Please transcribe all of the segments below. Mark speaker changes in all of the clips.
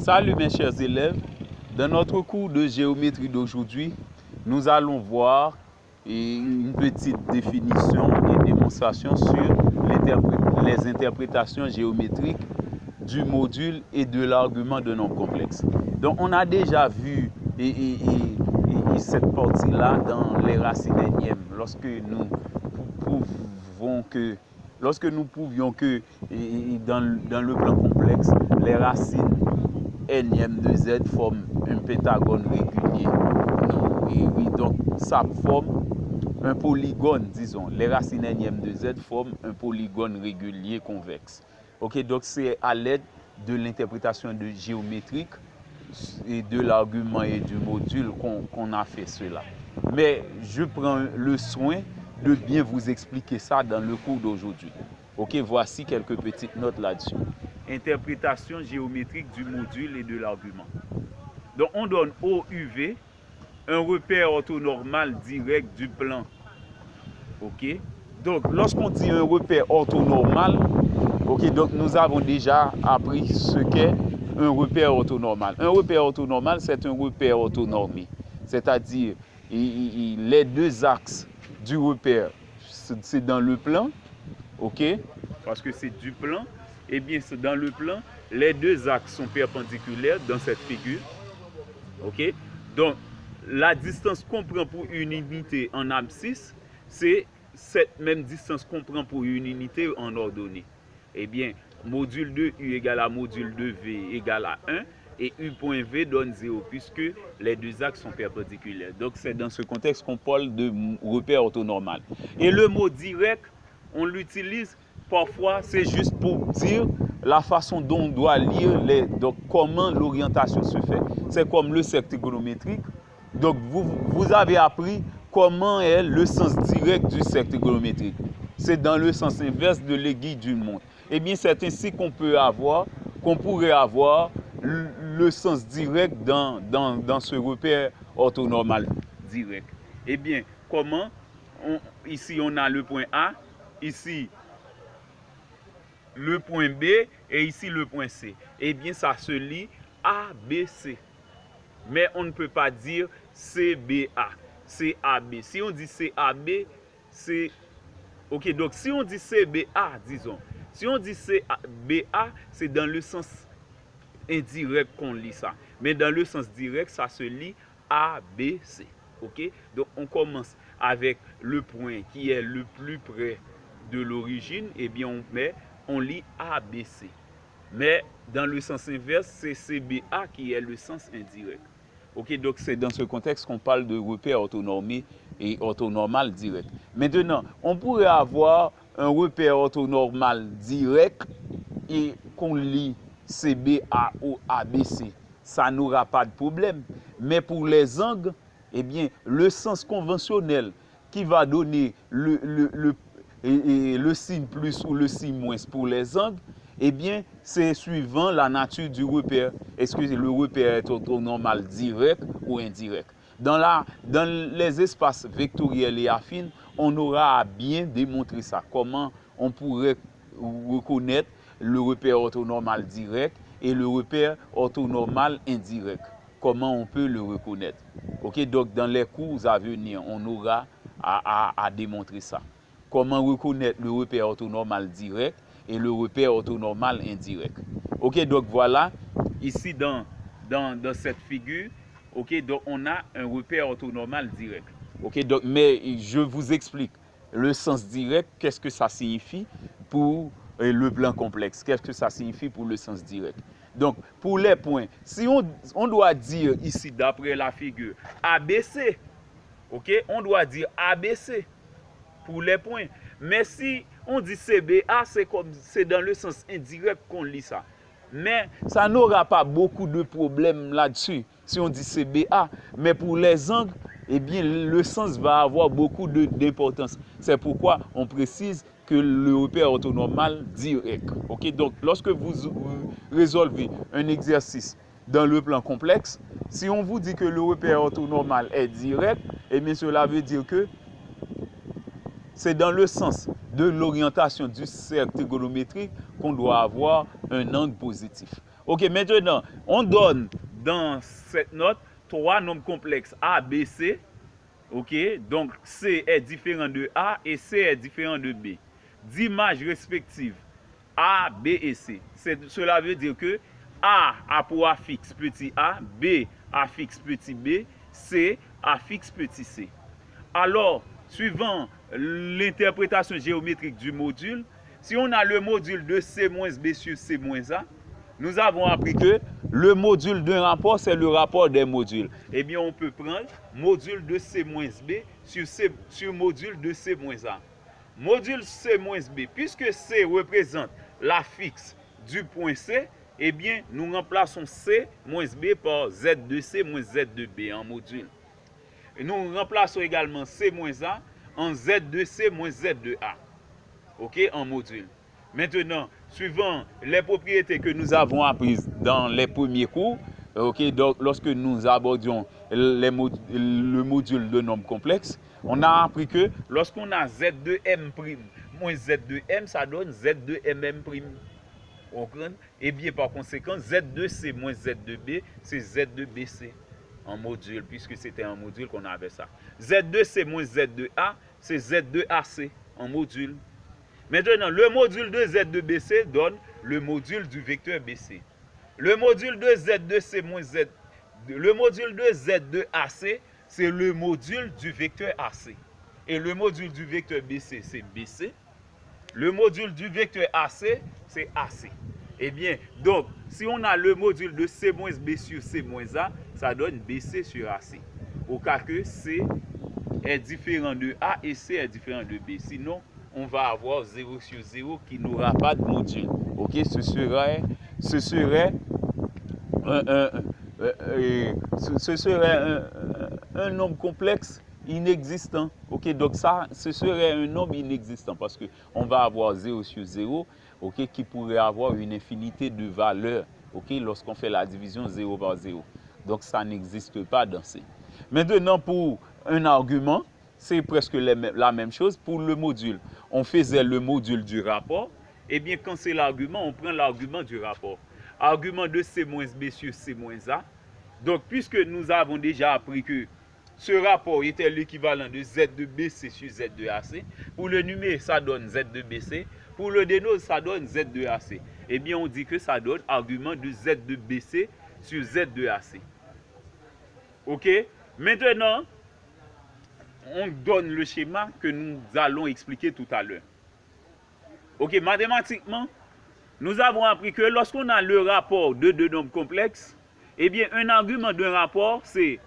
Speaker 1: Salut mes chers élèves, dans notre cours de géométrie d'aujourd'hui, nous allons voir une petite définition et démonstration sur les interprétations géométriques du module et de l'argument de nombre complexe. Donc on a déjà vu cette partie-là dans les racines énièmes, lorsque nous pouvions que dans le plan complexe, les racines énième de Z forme un pentagone régulier. Donc ça forme un polygone, disons. Les racines énième de Z forment un polygone régulier convexe. Ok, donc c'est à l'aide de l'interprétation géométrique et de l'argument et du module qu'on a fait cela. Mais je prends le soin de bien vous expliquer ça dans le cours d'aujourd'hui. Ok, voici quelques petites notes là-dessus. Interprétation géométrique du module et de l'argument. Donc on donne OUV, un repère orthonormal direct du plan. Ok. Donc lorsqu'on dit un repère orthonormal, ok, donc nous avons déjà appris ce qu'est un repère orthonormal. Un repère orthonormal, c'est un repère orthonormé. C'est-à-dire les deux axes du repère, c'est dans le plan, ok, parce que c'est du plan. Eh bien, c'est dans le plan, les deux axes sont perpendiculaires dans cette figure. Ok? Donc, la distance qu'on prend pour une unité en abscisse, c'est cette même distance qu'on prend pour une unité en ordonnée. Eh bien, module de U égale à module de V égale à 1 et U point V donne 0 puisque les deux axes sont perpendiculaires. Donc, c'est dans ce contexte qu'on parle de repère orthonormal. Et le mot direct, on l'utilise parfois, c'est juste pour dire la façon dont on doit lire, donc comment l'orientation se fait. C'est comme le cercle trigonométrique. Donc vous avez appris comment est le sens direct du cercle trigonométrique. C'est dans le sens inverse de l'aiguille d'une montre. Eh bien, c'est ainsi qu'on pourrait avoir le sens direct dans ce repère orthonormal direct. Eh bien, comment? Ici, on a le point A, ici, le point B et ici le point C. Eh bien, ça se lit ABC. Mais on ne peut pas dire CBA, CAB. Si on dit CAB, c'est... Ok, donc si on dit CBA, disons, si on dit CBA, c'est dans le sens indirect qu'on lit ça. Mais dans le sens direct, ça se lit ABC. Ok, donc on commence avec le point qui est le plus près de l'origine. Eh bien, on lit ABC. Mais dans le sens inverse, c'est CBA qui est le sens indirect. Ok, donc c'est dans ce contexte qu'on parle de repère orthonormé et orthonormal direct. Maintenant, on pourrait avoir un repère orthonormal direct et qu'on lit CBA ou ABC. Ça n'aura pas de problème. Mais pour les angles, eh bien, le sens conventionnel qui va donner le signe plus ou le signe moins pour les angles, eh bien, c'est suivant la nature du repère. Est-ce que le repère est orthonormal direct ou indirect? Dans les espaces vectoriels et affines, on aura à bien démontrer ça. Comment on pourrait reconnaître le repère orthonormal direct et le repère orthonormal indirect. Comment on peut le reconnaître? Ok, donc dans les cours à venir, on aura à démontrer ça. Comment reconnaître le repère orthonormal direct et le repère orthonormal indirect. Ok, donc voilà, ici dans cette figure, ok, donc on a un repère orthonormal direct. Ok, donc, mais je vous explique le sens direct, qu'est-ce que ça signifie pour le plan complexe, qu'est-ce que ça signifie pour le sens direct. Donc, pour les points, si on doit dire ici, d'après la figure, ABC, ok, on doit dire ABC pour les points. Mais si on dit CBA, c'est dans le sens indirect qu'on lit ça. Mais ça n'aura pas beaucoup de problèmes là-dessus si on dit CBA. Mais pour les angles, eh bien, le sens va avoir beaucoup d'importance. C'est pourquoi on précise que le repère orthonormal direct. Okay? Donc, lorsque vous résolvez un exercice dans le plan complexe, si on vous dit que le repère orthonormal est direct, eh bien, cela veut dire que c'est dans le sens de l'orientation du cercle trigonométrique qu'on doit avoir un angle positif. Ok, maintenant, on donne dans cette note 3 nombres complexes A, B, C. Ok, donc C est différent de A et C est différent de B. D'images respectives A, B et C. Cela veut dire que A pour A fixe petit a, B A fixe petit b, C A fixe petit c. Alors, suivant l'interprétation géométrique du module, si on a le module de C moins B sur C moins A, nous avons appris que le module d'un rapport, c'est le rapport des modules. Eh bien, on peut prendre module de C moins B sur module de C moins A. Module C moins B, puisque C représente la fixe du point C, eh bien, nous remplaçons C moins B par Z de C moins Z de B en module. Et nous remplaçons également C moins A en Z de C moins Z de A. OK, en module. Maintenant, suivant les propriétés que nous avons apprises dans les premiers cours, okay, donc lorsque nous abordions le module de nombres complexes, on a appris que lorsqu'on a Z de M' moins Z de M, ça donne Z de MM'. Et bien par conséquent, Z de C moins Z de B, c'est Z de BC en module, puisque c'était en module qu'on avait ça. Z de C moins Z de A, c'est Z de AC en module. Maintenant, le module de Z de BC donne le module du vecteur BC. Le module de Z de C moins Z, le module de Z de AC, c'est le module du vecteur AC. Et le module du vecteur BC, c'est BC. Le module du vecteur AC, c'est AC. Eh bien, donc, si on a le module de C moins B sur C moins A, ça donne BC sur AC. Au cas que C est différent de A et C est différent de B. Sinon, on va avoir 0 sur 0 qui n'aura pas de module. Ok, ce serait un nombre complexe inexistant. Ok, donc ça, ce serait un nombre inexistant parce qu'on va avoir 0 sur 0, ok, qui pourrait avoir une infinité de valeurs, ok, lorsqu'on fait la division 0 par 0. Donc ça n'existe pas dans C. Maintenant, pour un argument, c'est presque la même chose. Pour le module, on faisait le module du rapport. Eh bien, quand c'est l'argument, on prend l'argument du rapport. Argument de C moins B sur C moins A. Donc, puisque nous avons déjà appris que ce rapport était l'équivalent de Z de BC sur Z de AC, pour le numérique, ça donne Z de BC. Pour le dénose, ça donne Z de AC. Eh bien, on dit que ça donne argument de Z de BC sur Z de AC. OK? Maintenant, on donne le schéma que nous allons expliquer tout à l'heure. Ok, mathématiquement, nous avons appris que lorsqu'on a le rapport de deux nombres complexes, eh bien, un argument d'un rapport, c'est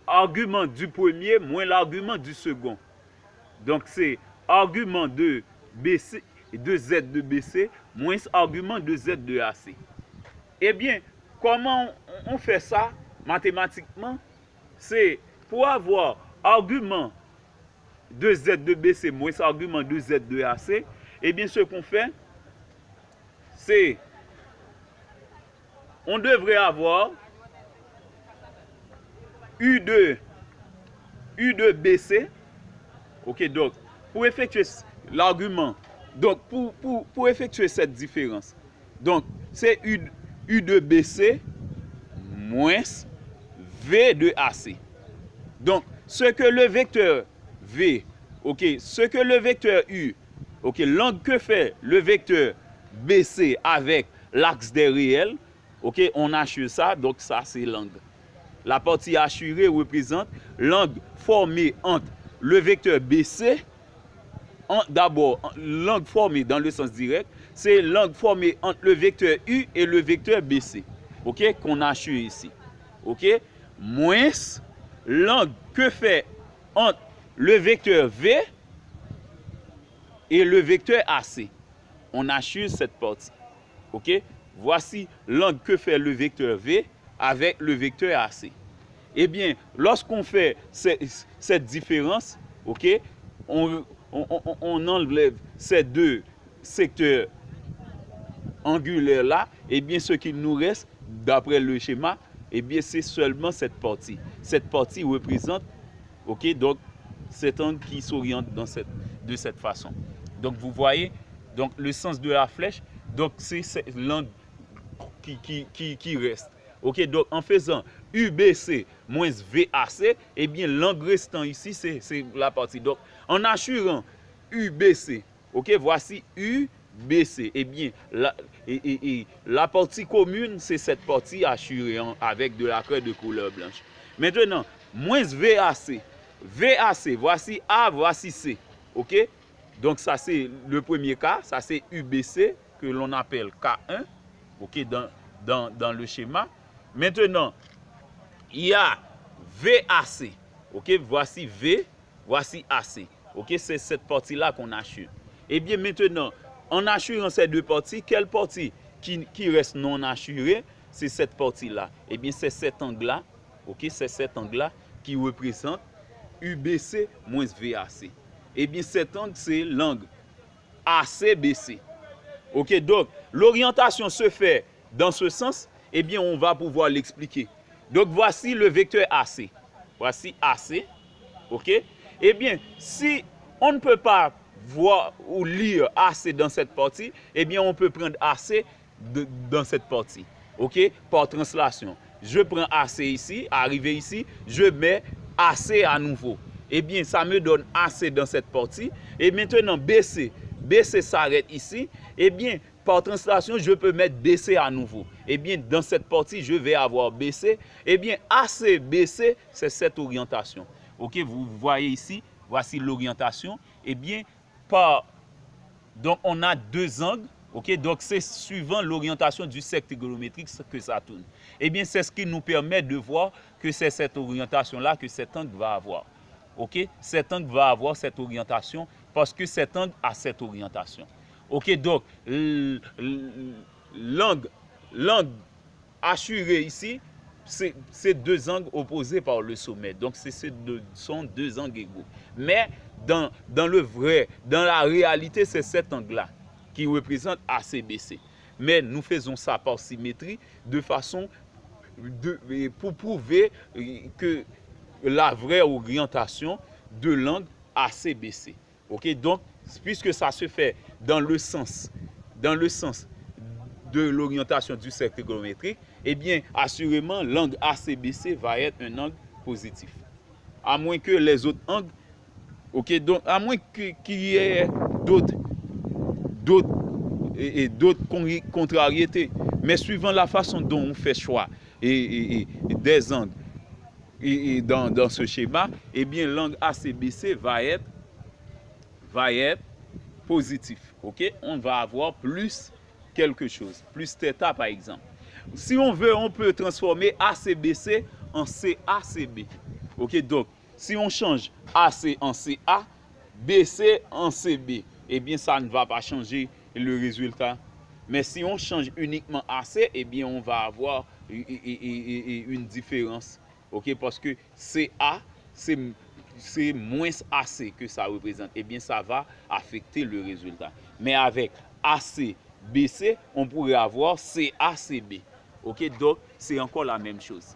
Speaker 1: argument du premier moins l'argument du second. Donc, c'est argument de BC, de Z de BC moins argument de Z de AC. Eh bien, comment on fait ça mathématiquement? C'est pour avoir argument de Z de BC moins argument de Z de AC, eh bien ce qu'on fait, c'est on devrait avoir U de BC. Ok, donc pour effectuer l'argument, donc pour effectuer cette différence, donc c'est U de BC moins V de AC. Donc, ce que le vecteur V, ok, ce que le vecteur U, ok, l'angle que fait le vecteur BC avec l'axe des réels, ok, on assure ça, donc ça c'est l'angle. La partie assurée représente l'angle formé entre le vecteur BC, d'abord, l'angle formé dans le sens direct, c'est l'angle formé entre le vecteur U et le vecteur BC, ok, qu'on assure ici, ok, moins l'angle que fait entre le vecteur V et le vecteur AC. On assure cette partie. Ok? Voici l'angle que fait le vecteur V avec le vecteur AC. Eh bien, lorsqu'on fait cette différence, ok, on enlève ces deux secteurs angulaires là, eh bien, ce qu'il nous reste, d'après le schéma, eh bien, c'est seulement cette partie. Cette partie représente, ok, donc, cet angle qui s'oriente de cette façon. Donc, vous voyez, donc, le sens de la flèche, donc, c'est l'angle qui reste. Ok, donc en faisant UBC moins VAC, eh bien l'angle restant ici, c'est la partie. Donc en assurant UBC, ok, voici UBC. Eh bien, la partie commune, c'est cette partie assurée avec de la craie de couleur blanche. Maintenant, moins VAC. VAC, voici A, voici C. Ok? Donc ça c'est le premier cas, ça c'est UBC que l'on appelle K1, ok, dans le schéma. Maintenant, il y a VAC, ok, voici V, voici AC, ok, c'est cette partie-là qu'on assure. Et bien maintenant, en assurant ces deux parties, quelle partie qui reste non assurée? C'est cette partie-là. Et bien c'est cet angle-là, ok, c'est cet angle-là qui représente UBC moins VAC. Et bien cet angle, c'est l'angle ACBC. Ok, donc l'orientation se fait dans ce sens, et bien on va pouvoir l'expliquer. Donc voici le vecteur AC. Voici AC. Ok, et bien si on ne peut pas voir ou lire AC dans cette partie, et bien on peut prendre AC dans cette partie. Ok, par translation. Je prends AC ici, arrivé ici, je mets AC à nouveau. Eh bien, ça me donne AC dans cette partie. Et maintenant, BC. BC s'arrête ici. Eh bien, par translation, je peux mettre BC à nouveau. Eh bien, dans cette partie, je vais avoir BC. Eh bien, AC, BC, c'est cette orientation. OK, vous voyez ici, voici l'orientation. Eh bien, donc, on a deux angles. OK, donc c'est suivant l'orientation du cercle trigonométrique que ça tourne. Eh bien, c'est ce qui nous permet de voir que c'est cette orientation-là que cet angle va avoir. Ok, cet angle va avoir cette orientation parce que cet angle a cette orientation. Ok, donc l'angle assuré ici, c'est deux angles opposés par le sommet. Donc ce sont deux angles égaux. Mais dans la réalité, c'est cet angle-là qui représente ACBC. Mais nous faisons ça par symétrie de façon pour prouver que la vraie orientation de l'angle ACBC. Ok, donc puisque ça se fait dans le sens de l'orientation du cercle trigonométrique, eh bien assurément l'angle ACBC va être un angle positif. À moins que les autres angles, ok, donc à moins qu'il y ait d'autres contrariétés, mais suivant la façon dont on fait choix et des angles et dans ce schéma, eh bien l'angle ACBC va être positif. Ok, on va avoir plus quelque chose, plus θ par exemple. Si on veut, on peut transformer ACBC en CACB. Ok, donc si on change AC en CA, BC en CB, eh bien ça ne va pas changer le résultat. Mais si on change uniquement AC, eh bien on va avoir une différence. Ok, parce que CA, c'est moins AC que ça représente. Eh bien, ça va affecter le résultat. Mais avec ACBC, on pourrait avoir CACB. Ok, donc c'est encore la même chose.